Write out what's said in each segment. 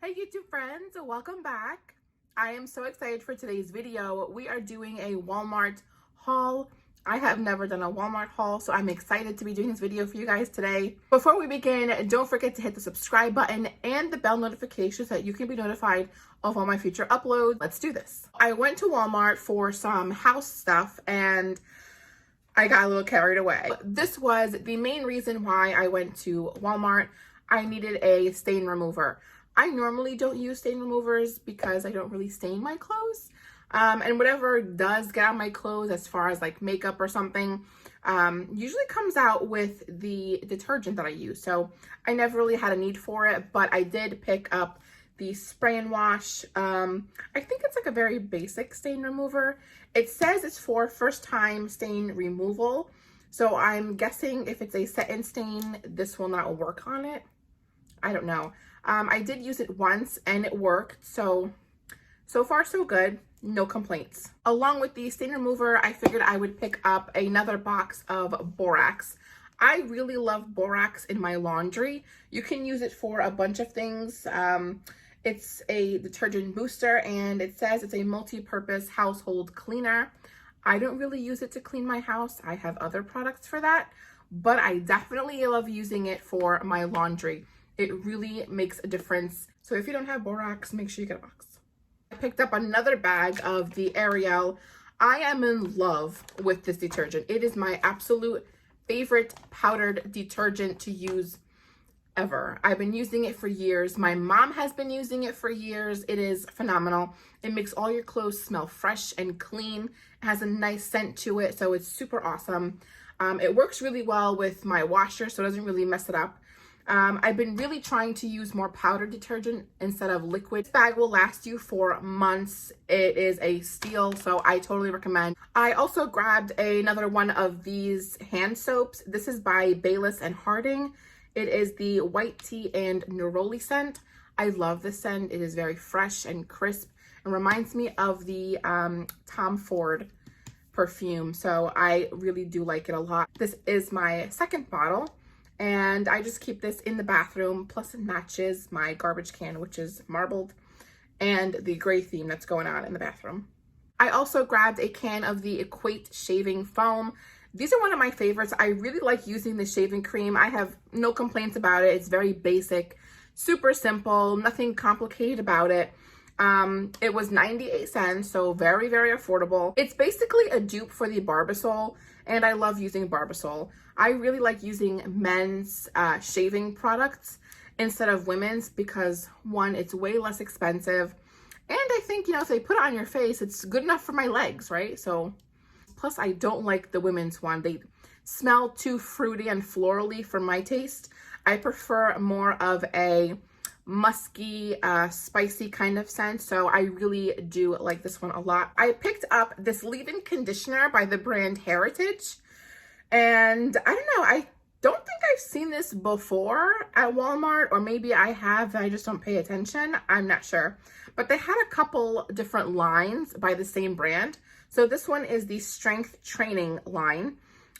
Hey YouTube friends, welcome back. I am so excited for today's video. We are doing a Walmart haul. I have never done a Walmart haul, so I'm excited to be doing this video for you guys today. Before we begin, don't forget to hit the subscribe button and the bell notification so that you can be notified of all my future uploads. Let's do this. I went to Walmart for some house stuff and I got a little carried away. This was the main reason why I went to Walmart. I needed a stain remover. I normally don't use stain removers because I don't really stain my clothes. And whatever does get on my clothes as far as like makeup or something, usually comes out with the detergent that I use. So I never really had a need for it, but I did pick up the spray and wash. I think it's like a very basic stain remover. It says it's for first time stain removal. So I'm guessing if it's a set in stain, this will not work on it. I don't know. I did use it once and it worked. So far so good. No complaints. Along with the stain remover, I figured I would pick up another box of borax. I really love borax in my laundry. You can use it for a bunch of things. It's a detergent booster and it says it's a multi-purpose household cleaner. I don't really use it to clean my house. I have other products for that, but I definitely love using it for my laundry. It really makes a difference. So if you don't have borax, make sure you get a box. I picked up another bag of the Ariel. I am in love with this detergent. It is my absolute favorite powdered detergent to use ever. I've been using it for years. My mom has been using it for years. It is phenomenal. It makes all your clothes smell fresh and clean. It has a nice scent to it, so it's super awesome. It works really well with my washer, so it doesn't really mess it up. I've been really trying to use more powdered detergent instead of liquid. This bag will last you for months. It is a steal, so I totally recommend. I also grabbed another one of these hand soaps. This is by Bayless and Harding. It is the white tea and neroli scent. I love this scent. It is very fresh and crisp and reminds me of the Tom Ford perfume, so I really do like it a lot. This is my second bottle. And I just keep this in the bathroom, plus it matches my garbage can, which is marbled, and the gray theme that's going on in the bathroom. I also grabbed a can of the Equate shaving foam. These are one of my favorites. I really like using the shaving cream. I have no complaints about it. It's very basic, super simple, nothing complicated about it. It was 98 cents, so very, very affordable. It's basically a dupe for the Barbasol, and I love using Barbasol. I really like using men's shaving products instead of women's because, one, it's way less expensive, and I think, you know, if they put it on your face, it's good enough for my legs, right? So, plus I don't like the women's one. They smell too fruity and florally for my taste. I prefer more of a musky, spicy kind of scent, so I really do like this one a lot. I picked up this leave-in conditioner by the brand Heritage, and I don't know, I don't think I've seen this before at Walmart, or maybe I have, I just don't pay attention. I'm not sure, but they had a couple different lines by the same brand. So this one is the Strength Training line.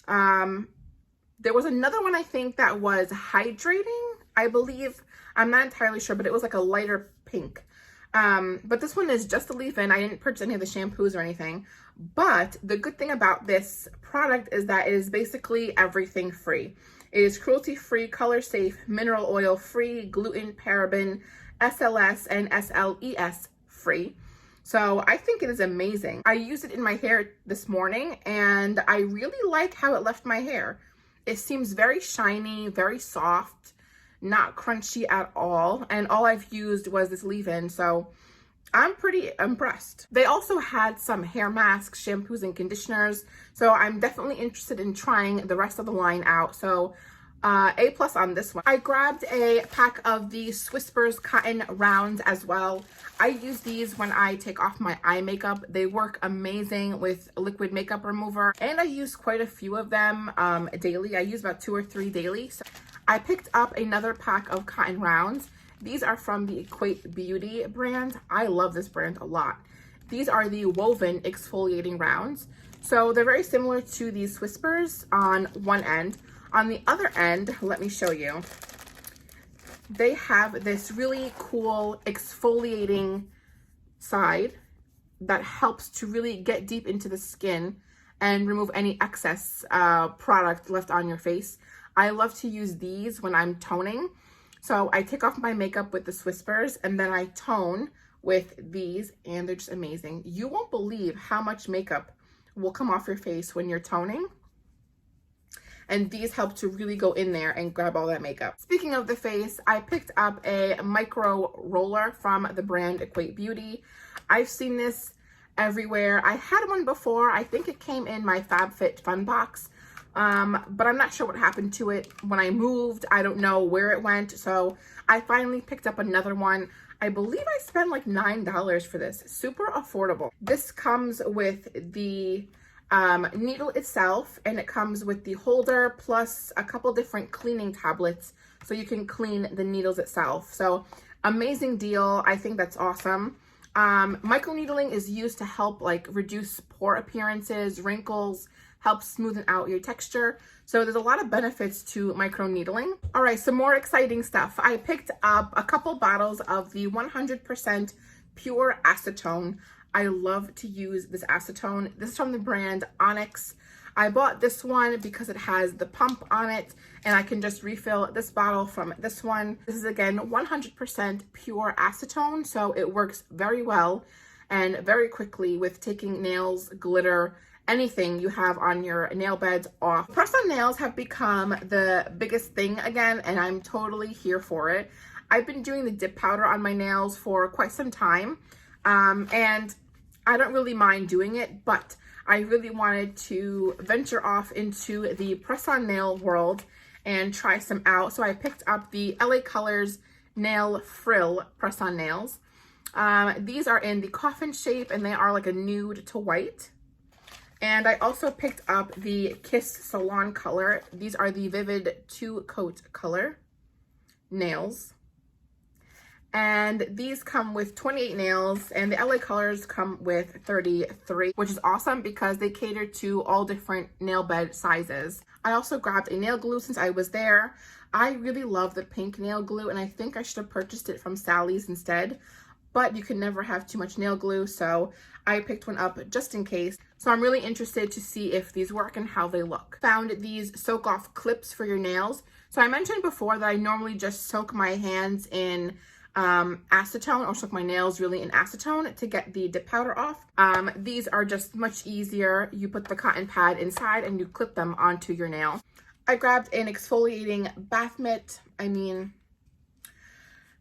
There was another one, I think, that was hydrating, I believe. I'm not entirely sure, but it was like a lighter pink. But this one is just a leave-in. I didn't purchase any of the shampoos or anything. But the good thing about this product is that it is basically everything free. It is cruelty-free, color-safe, mineral oil-free, gluten, paraben, SLS, and SLES free. So I think it is amazing. I used it in my hair this morning, and I really like how it left my hair. It seems very shiny, very soft, not crunchy at all, and all I've used was this leave-in, so I'm pretty impressed. They also had some hair masks, shampoos, and conditioners, so I'm definitely interested in trying the rest of the line out. So A+ on this one. I grabbed a pack of the Whispers cotton rounds as well. I use these when I take off my eye makeup. They work amazing with liquid makeup remover, and I use quite a few of them daily. I use about 2 or 3 daily. So I picked up another pack of cotton rounds. These are from the Equate Beauty brand. I love this brand a lot. These are the woven exfoliating rounds. So they're very similar to these Whispers on one end. On the other end, let me show you. they have this really cool exfoliating side that helps to really get deep into the skin and remove any excess product left on your face. I love to use these when I'm toning. So I take off my makeup with the Whispers and then I tone with these, and they're just amazing. You won't believe how much makeup will come off your face when you're toning. And these help to really go in there and grab all that makeup. Speaking of the face, I picked up a micro roller from the brand Equate Beauty. I've seen this everywhere. I had one before. I think it came in my FabFitFun box, but I'm not sure what happened to it when I moved. I don't know where it went. So I finally picked up another one. I believe I spent like $9 for this. Super affordable. This comes with the needle itself, and it comes with the holder plus a couple different cleaning tablets so you can clean the needles itself. So amazing deal. I think that's awesome. Microneedling is used to help like reduce pore appearances, wrinkles, help smoothen out your texture. So there's a lot of benefits to microneedling. All right, some more exciting stuff. I picked up a couple bottles of the 100% pure acetone. I love to use this acetone. This is from the brand Onyx. I bought this one because it has the pump on it, and I can just refill this bottle from this one. This is again 100% pure acetone, so it works very well and very quickly with taking nails, glitter, anything you have on your nail beds off. Press-on nails have become the biggest thing again, and I'm totally here for it. I've been doing the dip powder on my nails for quite some time. And I don't really mind doing it, but I really wanted to venture off into the press-on nail world and try some out. So I picked up the LA Colors Nail Frill press-on nails. These are in the coffin shape, and they are like a nude to white. And I also picked up the Kiss Salon color. These are the Vivid 2-Coat color nails. And these come with 28 nails, and the LA Colors come with 33, which is awesome because they cater to all different nail bed sizes. I also grabbed a nail glue since I was there. I really love the pink nail glue, and I think I should have purchased it from Sally's instead, but you can never have too much nail glue, so I picked one up just in case. So I'm really interested to see if these work and how they look. Found these soak off clips for your nails. So I mentioned before that I normally just soak my hands in acetone, or soak my nails really in acetone to get the dip powder off. These are just much easier. You put the cotton pad inside and you clip them onto your nail. I grabbed an exfoliating bath mitt. I mean,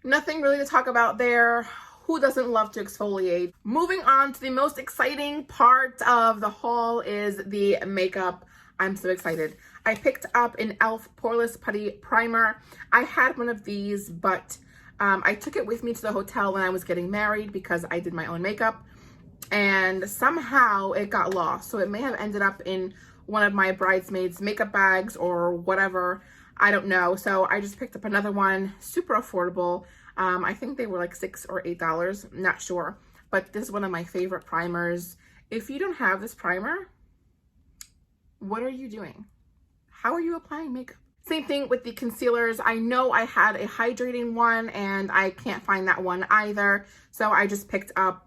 nothing really to talk about there. Who doesn't love to exfoliate? Moving on to the most exciting part of the haul is the makeup. I'm so excited. I picked up an e.l.f. Poreless Putty Primer. I had one of these, but I took it with me to the hotel when I was getting married because I did my own makeup, and somehow it got lost. So it may have ended up in one of my bridesmaids' makeup bags or whatever. I don't know. So I just picked up another one, super affordable. I think they were like $6 or $8, not sure. But this is one of my favorite primers. If you don't have this primer, what are you doing? How are you applying makeup? Same thing with the concealers. I know I had a hydrating one and I can't find that one either. So I just picked up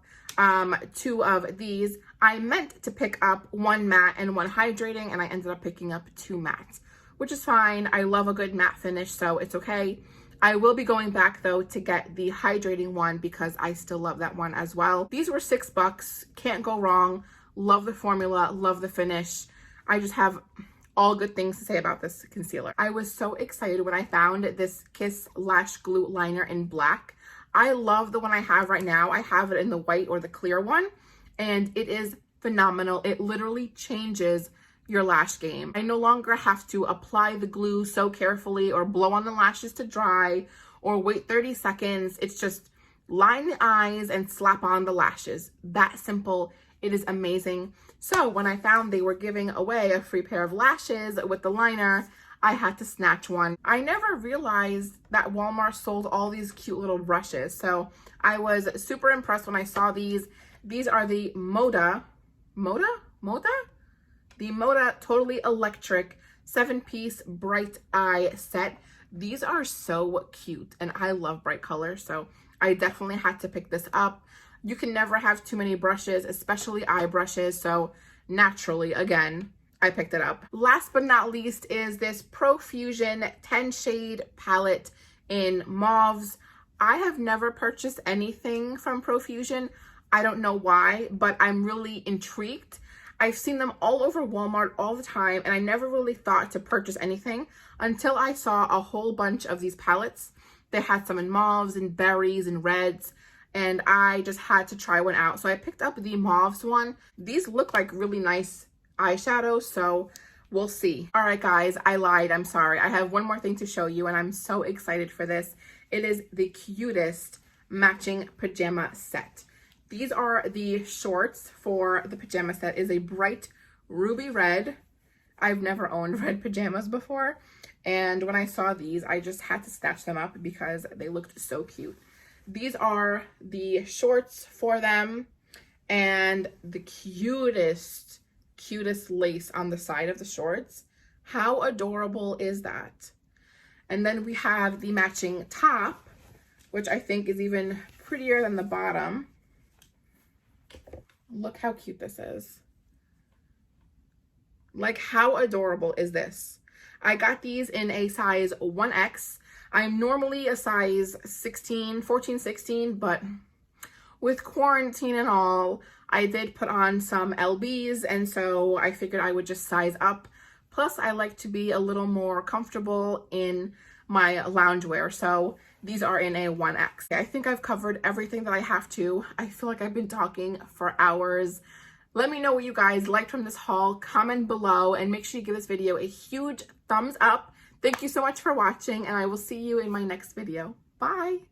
2 of these. I meant to pick up 1 matte and 1 hydrating, and I ended up picking up 2 mattes, which is fine. I love a good matte finish, so it's okay. I will be going back though to get the hydrating one because I still love that one as well. These were $6. Can't go wrong. Love the formula, love the finish. I just have all good things to say about this concealer. I was so excited when I found this Kiss Lash Glue Liner in black. I love the one I have right now. I have it in the white or the clear one, and it is phenomenal. It literally changes your lash game. I no longer have to apply the glue so carefully or blow on the lashes to dry or wait 30 seconds. It's just line the eyes and slap on the lashes. That simple. It is amazing. So when I found they were giving away a free pair of lashes with the liner, I had to snatch one. I never realized that Walmart sold all these cute little brushes. So I was super impressed when I saw these. These are the Moda Totally Electric 7-piece bright eye set. These are so cute and I love bright colors, so I definitely had to pick this up. You can never have too many brushes, especially eye brushes, so naturally, again, I picked it up. Last but not least is this Profusion 10 shade palette in mauves. I have never purchased anything from Profusion. I don't know why, but I'm really intrigued. I've seen them all over Walmart all the time, and I never really thought to purchase anything until I saw a whole bunch of these palettes. They had some in mauves and berries and reds, and I just had to try one out. So I picked up the mauves one. These look like really nice eyeshadows, so we'll see. All right, guys, I lied. I'm sorry. I have one more thing to show you, and I'm so excited for this. It is the cutest matching pajama set. These are the shorts for the pajama set. It is a bright ruby red. I've never owned red pajamas before, and when I saw these, I just had to snatch them up because they looked so cute. These are the shorts for them, and the cutest lace on the side of the shorts. How adorable is that? And then we have the matching top, which I think is even prettier than the bottom. Look how cute this is. Like, how adorable is this? I got these in a size 1X. I'm normally a size 14, 16, but with quarantine and all, I did put on some LBs, and so I figured I would just size up. Plus, I like to be a little more comfortable in my loungewear, so these are in a 1X. I think I've covered everything that I have to. I feel like I've been talking for hours. Let me know what you guys liked from this haul. Comment below and make sure you give this video a huge thumbs up. Thank you so much for watching, and I will see you in my next video. Bye!